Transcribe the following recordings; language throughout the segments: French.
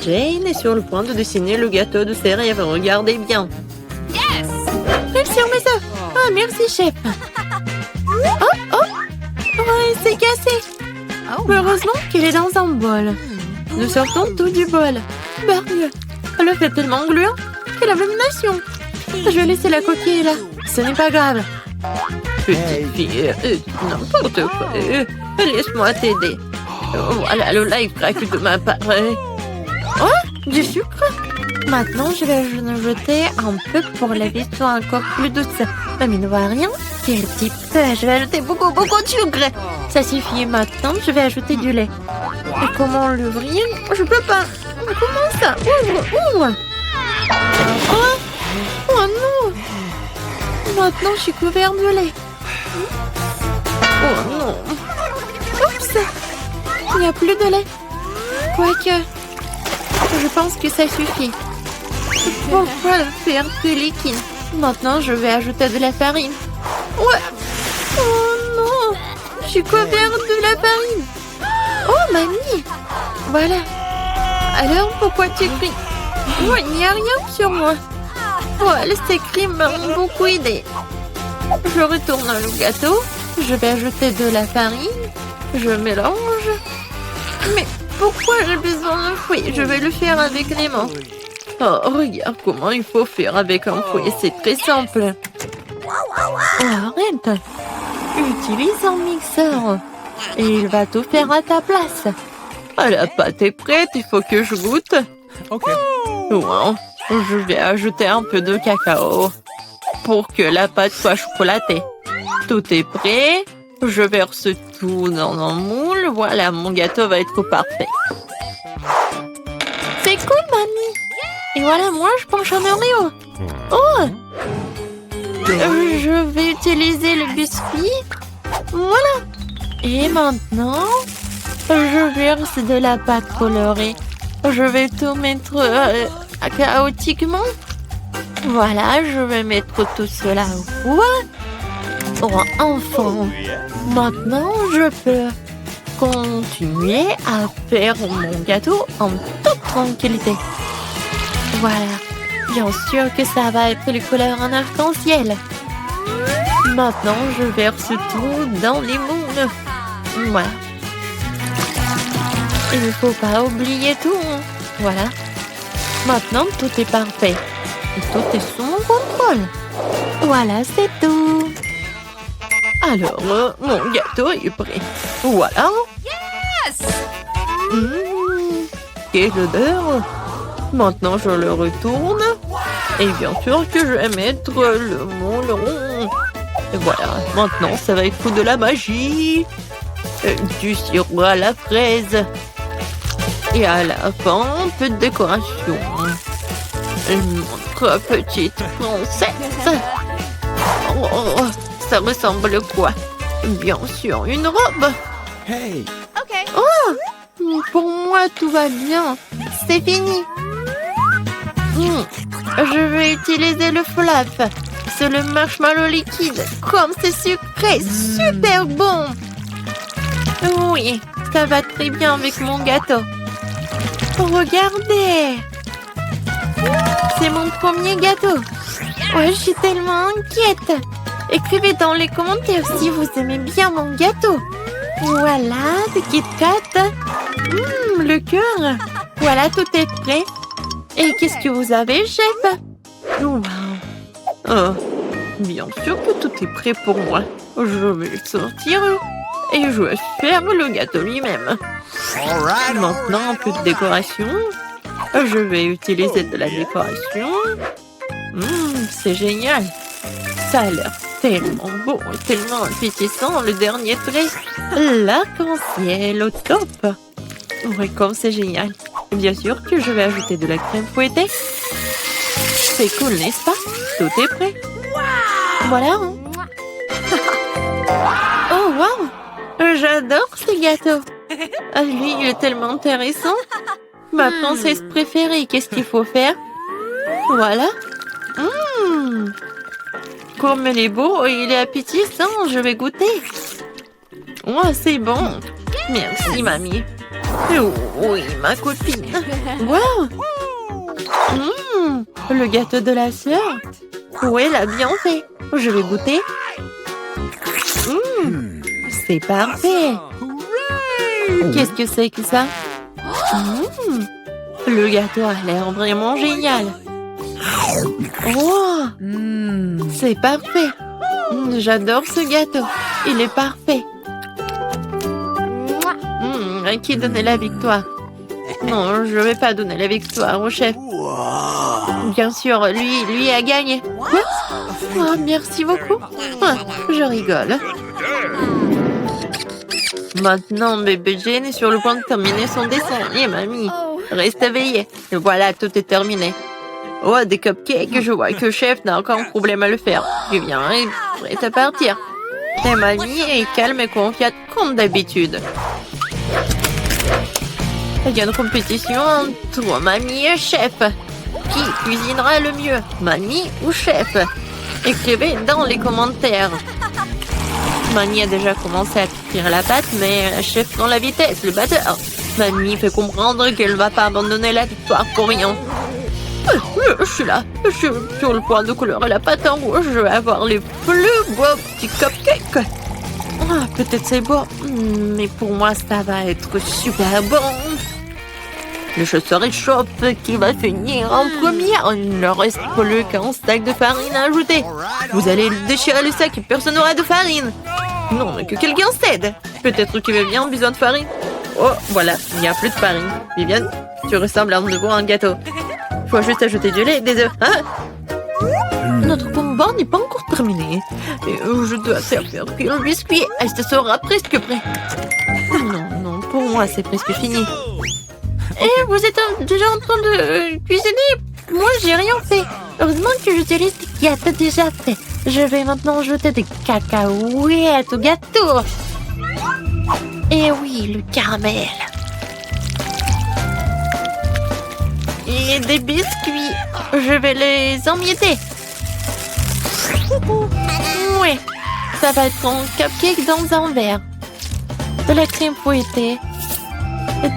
Jane est sur le point de dessiner le gâteau de ses rêves. Regardez bien. Yes! Sur mes œufs. Ah, merci, chef. Oh, oh. Oh, c'est cassé. Heureusement qu'il est dans un bol. Nous sortons tout du bol. Bargue. Le fait tellement gluant. Quelle abomination. Je vais laisser la coquille là. Ce n'est pas grave. Petite fille, n'importe quoi. Laisse-moi t'aider. Voilà le life crack de ma part. Oh, du sucre. Maintenant, je vais en jeter un peu pour que la vie soit encore plus douce. Mamie ne voit rien. Quel type. Je vais ajouter beaucoup de sucre. Ça suffit. Maintenant, je vais ajouter du lait. Et comment l'ouvrir? Je peux pas. Comment ça? Ouvre. Oh, oh non. Maintenant, je suis couvert de lait. Oh non. Oups. Il n'y a plus de lait. Quoique, je pense que ça suffit. Pourquoi le faire plus liquide? Maintenant, je vais ajouter de la farine. Ouais. Oh non. Je suis couvert de la farine. Oh, mamie. Voilà. Alors, pourquoi tu cries? Oh, il n'y a rien sur moi. Voilà, ces cris m'ont beaucoup aidé. Je retourne le gâteau. Je vais ajouter de la farine. Je mélange. Mais pourquoi j'ai besoin d'un fouet? Je vais le faire avec les mains. Oh, regarde comment il faut faire avec un fouet. C'est très simple. Oh, arrête. Utilise un mixeur. Et il va tout faire à ta place. Ah, la pâte est prête. Il faut que je goûte. Ok. Wow. Je vais ajouter un peu de cacao pour que la pâte soit chocolatée. Tout est prêt. Je verse tout dans un moule. Voilà, mon gâteau va être parfait. C'est cool, mamie. Et voilà, moi, je penche un Oreo. Oh! Je vais utiliser le biscuit. Voilà. Et maintenant, je verse de la pâte colorée. Je vais tout mettre chaotiquement. Voilà, je vais mettre tout cela au four. Oh, enfin. Maintenant, je peux continuer à faire mon gâteau en toute tranquillité. Voilà. Bien sûr que ça va être les couleurs en arc-en-ciel. Maintenant, je verse tout dans les moules. Voilà. Il ne faut pas oublier tout. Voilà. Maintenant, tout est parfait. Et tout est sous mon contrôle. Voilà, c'est tout. Alors, mon gâteau est prêt. Voilà. Yes! Quelle odeur! Maintenant, je le retourne. Et bien sûr que je vais mettre le moule rond. Et voilà. Maintenant, ça va être de la magie. Du sirop à la fraise. Et à la fin, un peu de décoration. Notre petite princesse. Oh, ça ressemble à quoi? Bien sûr, une robe. Hey. Ok. Oh, pour moi, tout va bien. C'est fini. Je vais utiliser le flap. C'est le marshmallow liquide. Comme c'est sucré, super bon. Oui, ça va très bien avec mon gâteau. Regardez. C'est mon premier gâteau. Ouais, je suis tellement inquiète. Écrivez dans les commentaires si vous aimez bien mon gâteau. Voilà, le Kit Kat. Le cœur. Voilà, tout est prêt. Et qu'est-ce que vous avez, chef? Wow. Oh, bien sûr que tout est prêt pour moi. Je vais le sortir et je vais faire le gâteau lui-même. Maintenant, un peu de décoration. Je vais utiliser de la décoration. C'est génial. Ça a l'air tellement beau et tellement appétissant. Le dernier trait, l'arc-en-ciel au top. Oui, comme c'est génial. Bien sûr que je vais ajouter de la crème fouettée. C'est cool, n'est-ce pas? Tout est prêt. Voilà. Oh, wow! J'adore ce gâteau. Lui, il est tellement intéressant. Ma princesse préférée, qu'est-ce qu'il faut faire? Voilà. Comme il est beau et il est appétissant, je vais goûter. Oh, c'est bon. Merci, mamie. Oui, ma copine. Wow. Le gâteau de la sœur. Oui, elle a bien fait. Je vais goûter. C'est parfait. Qu'est-ce que c'est que ça? Le gâteau a l'air vraiment génial. Oh, c'est parfait. J'adore ce gâteau. Il est parfait. À qui donner la victoire? Non, je ne vais pas donner la victoire au chef. Bien sûr, lui a gagné. Quoi? Oh, merci beaucoup. Ah, je rigole. Maintenant, bébé Jane est sur le point de terminer son dessin. Et mamie, reste éveillée. Et voilà, tout est terminé. Oh, des cupcakes. Je vois que le chef n'a aucun problème à le faire. Je viens et prête à partir. Et mamie est calme et confiante comme d'habitude. Il y a une compétition entre mamie et chef. Qui cuisinera le mieux, mamie ou chef? Écrivez dans les commentaires. Mamie a déjà commencé à cuire la pâte, mais chef dans la vitesse, le batteur. Mamie fait comprendre qu'elle ne va pas abandonner la victoire pour rien. Je suis là. Je suis sur le point de colorer la pâte en rouge. Je vais avoir les plus beaux petits cupcakes. Ah, peut-être c'est beau, mais pour moi, ça va être super bon. Le chasseur réchauffe qui va finir en premier. Il ne reste plus qu'un sac de farine à ajouter. Vous allez déchirer le sac et personne n'aura de farine. Non, mais que quelqu'un s'aide. Peut-être que Viviane a besoin de farine. Oh, voilà, il n'y a plus de farine. Viviane, tu ressembles à nouveau à un gâteau. Faut juste ajouter du lait et des œufs. Hein? Notre combat n'est pas encore terminé. Et je dois servir le biscuit. Ce sera presque prêt. Non, pour moi, c'est presque fini. Et vous êtes déjà en train de cuisiner? Moi, j'ai rien fait. Heureusement que j'utilise des gâteaux déjà faits. Je vais maintenant ajouter des cacahuètes au gâteau. Et oui, le caramel. Et des biscuits. Je vais les emietter. Ouais, ça va être un cupcake dans un verre. De la crème fouettée.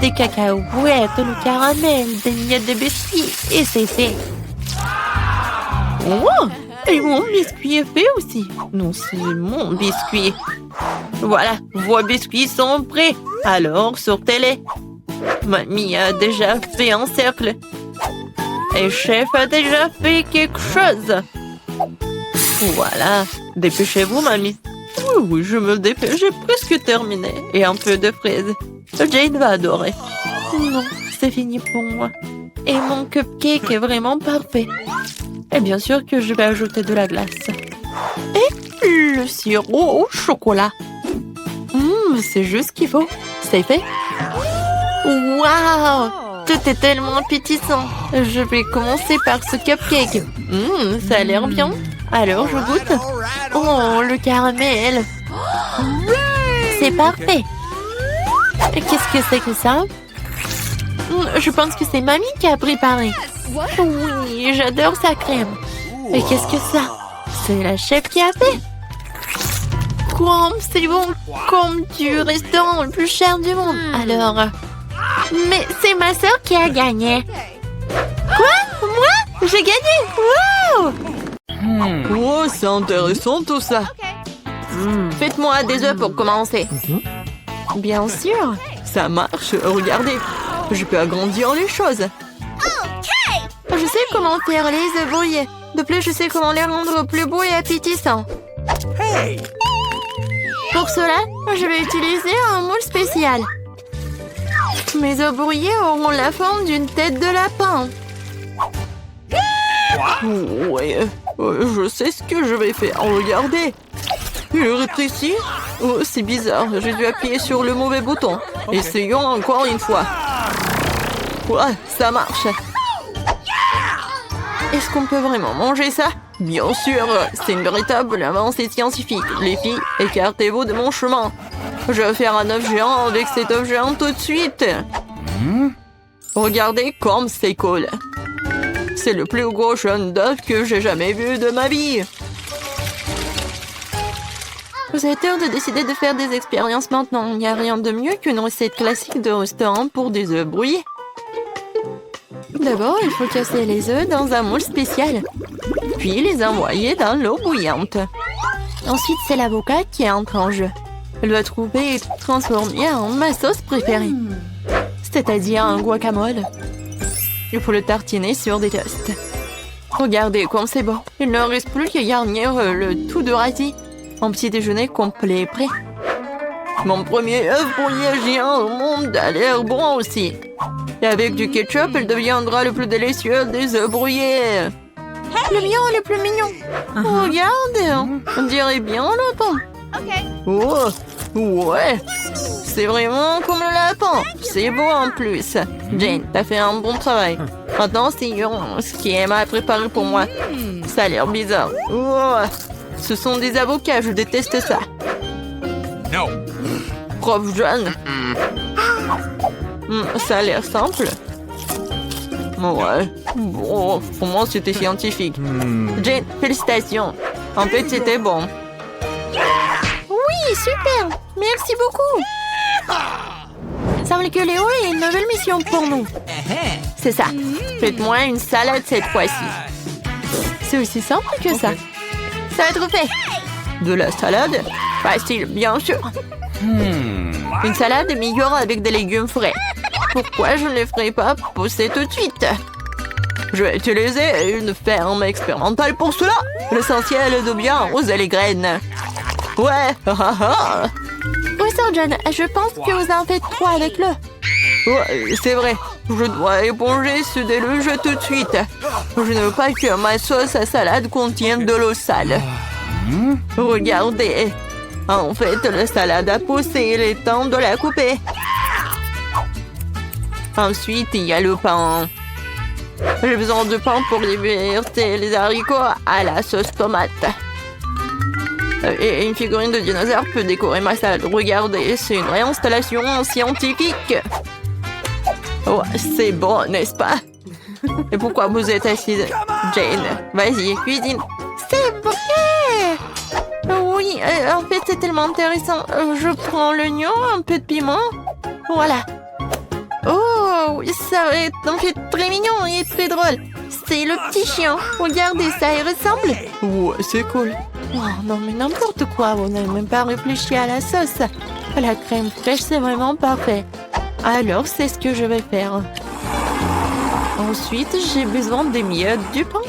Des cacahuètes, le caramel, des miettes de biscuits, et c'est fait. Oh, et mon biscuit est fait aussi. Non, c'est mon biscuit. Voilà, vos biscuits sont prêts. Alors, sortez-les. Mamie a déjà fait un cercle. Et chef a déjà fait quelque chose. Voilà, dépêchez-vous, mamie. Oui, je me dépêche, j'ai presque terminé. Et un peu de fraises. Jane va adorer. Non, c'est fini pour moi. Et mon cupcake est vraiment parfait. Et bien sûr que je vais ajouter de la glace. Et le sirop au chocolat. C'est juste ce qu'il faut. C'est fait. Waouh! Tout est tellement appétissant. Je vais commencer par ce cupcake. Ça a l'air bien. Alors, je goûte. Oh, le caramel. C'est parfait. Qu'est-ce que c'est que ça? Je pense que c'est mamie qui a préparé. Oui, j'adore sa crème. Mais qu'est-ce que ça? C'est la chef qui a fait. Comme c'est bon, comme du restaurant le plus cher du monde. Alors, mais c'est ma sœur qui a gagné. Quoi? Moi? J'ai gagné? Wow! Oh, c'est intéressant tout ça. Faites-moi des œufs pour commencer. Bien sûr. Ça marche. Regardez. Je peux agrandir les choses. Je sais comment faire les œufs brouillés. De plus, je sais comment les rendre plus beaux et appétissants. Pour cela, je vais utiliser un moule spécial. Mes œufs brouillés auront la forme d'une tête de lapin. Ouais, je sais ce que je vais faire. Regardez. Le rétréci? Oh, c'est bizarre. J'ai dû appuyer sur le mauvais bouton. Essayons encore une fois. Ouais, ça marche. Est-ce qu'on peut vraiment manger ça? Bien sûr, c'est une véritable avancée scientifique. Les filles, écartez-vous de mon chemin. Je vais faire un œuf géant avec cet œuf géant tout de suite. Regardez comme c'est cool. C'est le plus gros jaune d'œuf que j'ai jamais vu de ma vie. Vous avez tort de décider de faire des expériences maintenant. Il n'y a rien de mieux qu'une recette classique de restaurant pour des œufs brouillés. D'abord, il faut casser les œufs dans un moule spécial, puis les envoyer dans l'eau bouillante. Ensuite, c'est l'avocat qui entre en jeu. Elle doit trouver et transformer en ma sauce préférée, c'est-à-dire un guacamole. Il faut le tartiner sur des toasts. Regardez comme c'est bon. Il ne reste plus qu'à garnir le tout de radis. Un petit déjeuner complet est prêt. Mon premier œuf brouillé géant au monde a l'air bon aussi. Et avec du ketchup, il deviendra le plus délicieux des œufs brouillés. Le mien est le plus mignon. Regarde, on dirait bien un lapin. Oh, ouais, c'est vraiment comme le lapin. C'est beau en plus. Jane, t'as fait un bon travail. Maintenant, c'est ce qui est mal préparé pour moi. Ça a l'air bizarre. Oh, ce sont des avocats, je déteste ça. No. Prof jeune. Ça a l'air simple. Ouais, bon, pour moi c'était scientifique. Jane, félicitations. En fait, c'était bon. Oui, super. Merci beaucoup. Semble que Léo a une nouvelle mission pour nous. C'est ça. Faites-moi une salade cette fois-ci. C'est aussi simple que ça. Ça va être fait. De la salade? Facile, bien sûr. Une salade est meilleure avec des légumes frais. Pourquoi je ne les ferai pas pousser tout de suite? Je vais utiliser une ferme expérimentale pour cela. L'essentiel est de bien arroser les graines. Ouais. Oui, Sir John, je pense que vous en faites trop avec le. Ouais, c'est vrai. Je dois éponger ce déluge tout de suite. Je ne veux pas que ma sauce à salade contienne de l'eau sale. Regardez. En fait, la salade a poussé. Il est temps de la couper. Ensuite, il y a le pain. J'ai besoin de pain pour verser les haricots à la sauce tomate. Et une figurine de dinosaure peut décorer ma salade. Regardez, c'est une réinstallation scientifique. Oh, c'est bon, n'est-ce pas? Et pourquoi vous êtes assise, Jane? Vas-y, cuisine. C'est vrai! Oui, en fait, c'est tellement intéressant. Je prends l'oignon, un peu de piment. Voilà. Oh, ça va être en fait très mignon et très drôle. C'est le petit chien. Regardez, ça y ressemble. Ouais, c'est cool. Oh, non, mais n'importe quoi. Vous n'avez même pas réfléchi à la sauce. La crème fraîche, c'est vraiment parfait. Alors, c'est ce que je vais faire. Ensuite, j'ai besoin des miettes du pain.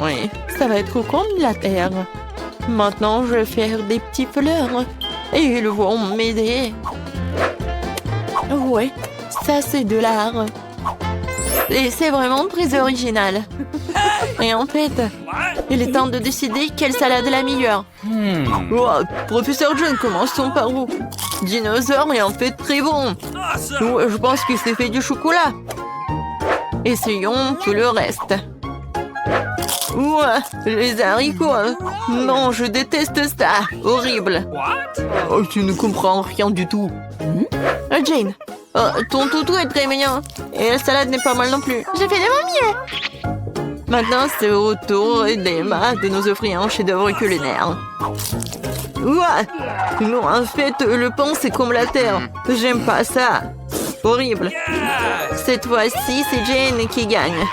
Oui, ça va être comme la terre. Maintenant, je vais faire des petits fleurs. Et ils vont m'aider. Ouais, ça c'est de l'art. Et c'est vraiment très original. Et en fait, il est temps de décider quelle salade est la meilleure. Oh, Professeur John, commençons par vous. Dinosaure est en fait très bon. Ouais, je pense que c'est fait du chocolat. Essayons tout le reste. Ouais, les haricots. Non, je déteste ça. Horrible. Oh, tu ne comprends rien du tout. Jane, ton toutou est très mignon. Et la salade n'est pas mal non plus. J'ai fait de mon mieux. Maintenant, c'est au tour d'Emma de nous offrir un chef-d'œuvre culinaire. Ouais. Non, en fait, le pain, c'est comme la terre. J'aime pas ça. Horrible. Cette fois-ci, c'est Jane qui gagne.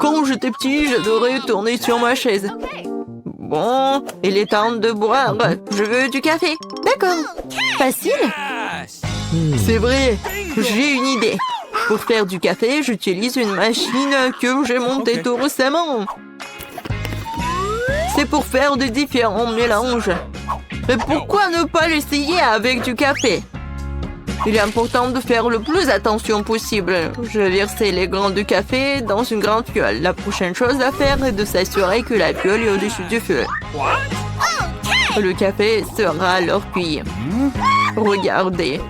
Quand j'étais petit, j'adorais tourner sur ma chaise. Bon, il est temps de boire. Je veux du café. D'accord. Facile. C'est vrai. J'ai une idée. Pour faire du café, j'utilise une machine que j'ai montée tout récemment. C'est pour faire de différents mélanges. Mais pourquoi ne pas l'essayer avec du café? Il est important de faire le plus attention possible. Je vais verser les grains de café dans une grande fiole. La prochaine chose à faire est de s'assurer que la fiole est au-dessus du feu. Le café sera alors cuit. Regardez,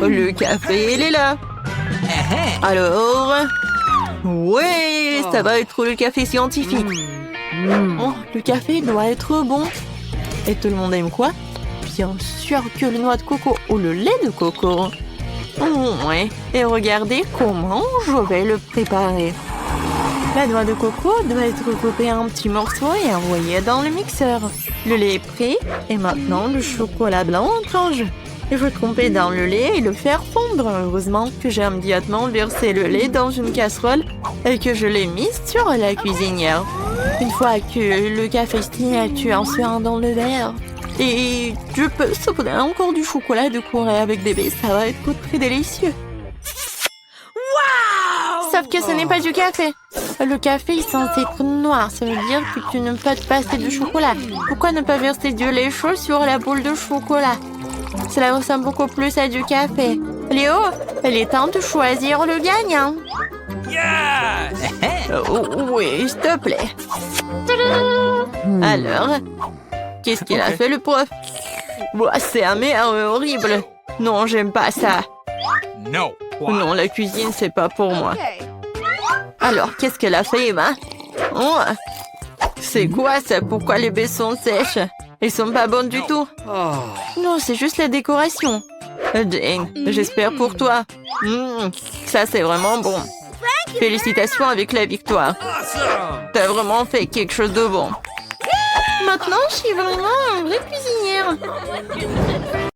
le café, il est là. Alors, ouais, ça va être le café scientifique. Oh, le café doit être bon. Et tout le monde aime quoi? Bien sûr que le noix de coco ou le lait de coco. Ouais, et regardez comment je vais le préparer. La noix de coco doit être coupée en petits morceaux et envoyée dans le mixeur. Le lait est prêt et maintenant le chocolat blanc entre en jeu. Il faut tremper dans le lait et le faire fondre. Heureusement que j'ai immédiatement versé le lait dans une casserole et que je l'ai mis sur la cuisinière. Une fois que le café signé, tu en sueur dans le verre. Et je peux saupoudrer encore du chocolat de Corée avec bébé, ça va être très délicieux. Sauf que ce n'est pas du café. Le café est censé être noir, ça veut dire que tu ne peux pas te passer de chocolat. Pourquoi ne pas verser du lait chaud sur la boule de chocolat? Cela ressemble beaucoup plus à du café. Léo, il est temps de choisir le gagnant. Oui, s'il te plaît. Alors, qu'est-ce qu'il a fait le prof? C'est amer et horrible. Non, j'aime pas ça. No. Non, la cuisine, c'est pas pour moi. Alors, qu'est-ce qu'elle a fait, Emma? Oh, c'est quoi ça? Pourquoi les baies sont sèches? Ils sont pas bonnes du tout. Non, c'est juste la décoration. Jane, j'espère pour toi. Ça, c'est vraiment bon. Félicitations avec la victoire. T'as vraiment fait quelque chose de bon. Maintenant, je suis vraiment une vraie cuisinière.